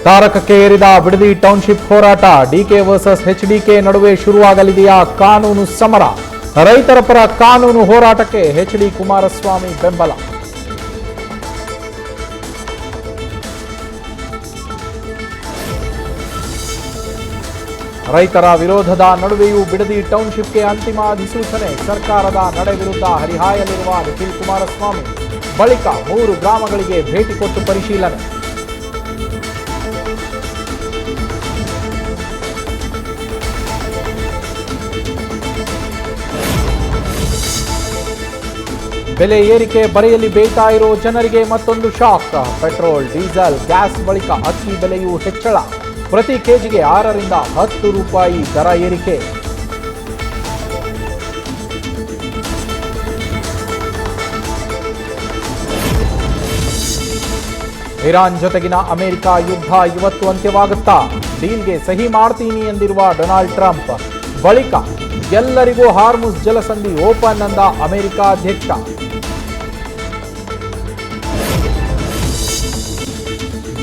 ತಾರಕಕ್ಕೆ ಏರಿದ ಬಿಡದಿ ಟೌನ್ಶಿಪ್ ಹೋರಾಟ. DK versus HDK ನಡುವೆ ಶುರುವಾಗಲಿದೆಯಾ ಕಾನೂನು ಸಮರ? ರೈತರ ಪರ ಕಾನೂನು ಹೋರಾಟಕ್ಕೆ ಎಚ್ಡಿ ಕುಮಾರಸ್ವಾಮಿ ಬೆಂಬಲ. ರೈತರ ವಿರೋಧದ ನಡುವೆಯೂ ಬಿಡದಿ ಟೌನ್ಶಿಪ್ಗೆ ಅಂತಿಮ ಅಧಿಸೂಚನೆ. ಸರ್ಕಾರದ ನಡೆ ವಿರುದ್ಧ ಹರಿಹಾಯಲಿರುವ ನಿಖಿಲ್ ಕುಮಾರಸ್ವಾಮಿ ಬಳಿಕ 3 ಗ್ರಾಮಗಳಿಗೆ ಭೇಟಿ ಕೊಟ್ಟು ಪರಿಶೀಲನೆ. ಬೆಲೆ ಏರಿಕೆ ಬರೆಯಲ್ಲಿ ಬೇಯ್ತಾ ಇರೋ ಜನರಿಗೆ ಮತ್ತೊಂದು ಶಾಕ್. ಪೆಟ್ರೋಲ್, ಡೀಸೆಲ್, ಗ್ಯಾಸ್ ಬಳಿಕ ಅಕ್ಕಿ ಬೆಲೆಯೂ ಹೆಚ್ಚಳ. ಪ್ರತಿ ಕೆಜಿಗೆ 6 ರಿಂದ 10 ರೂಪಾಯಿ ದರ ಏರಿಕೆ. ಇರಾನ್ ಜೊತೆಗಿನ ಅಮೆರಿಕ ಯುದ್ಧ ಇವತ್ತು ಅಂತ್ಯವಾಗುತ್ತಾ? ಡೀಲ್ಗೆ ಸಹಿ ಮಾಡ್ತೀನಿ ಎಂದಿರುವ ಡೊನಾಲ್ಡ್ ಟ್ರಂಪ್ ಬಳಿಕ ಎಲ್ಲರಿಗೂ ಹಾರ್ಮುಜ್ ಜಲಸಂಧಿ ಓಪನ್ ಅಂದ ಅಮೆರಿಕ ಅಧ್ಯಕ್ಷ.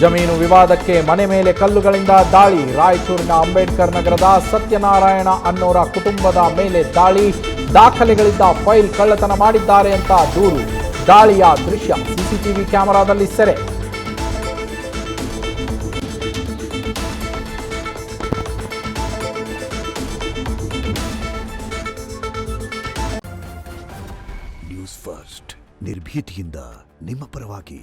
ಜಮೀನು ವಿವಾದಕ್ಕೆ ಮನೆ ಮೇಲೆ ಕಲ್ಲುಗಳಿಂದ ದಾಳಿ. ರಾಯಚೂರಿನ ಅಂಬೇಡ್ಕರ್ ನಗರದ ಸತ್ಯನಾರಾಯಣ ಅನ್ನೋರ ಕುಟುಂಬದ ಮೇಲೆ ದಾಳಿ. ದಾಖಲೆಗಳಿದ್ದ ಫೈಲ್ ಕಳ್ಳತನ ಮಾಡಿದ್ದಾರೆ ಅಂತ ದೂರು. ದಾಳಿಯ ದೃಶ್ಯ ಸಿಸಿಟಿವಿ ಕ್ಯಾಮೆರಾದಲ್ಲಿ ಸೆರೆ. ನ್ಯೂಸ್ ಫಸ್ಟ್ ನಿರ್ಭೀತಿಯಿಂದ ನಿಮ್ಮ ಪರವಾಗಿ.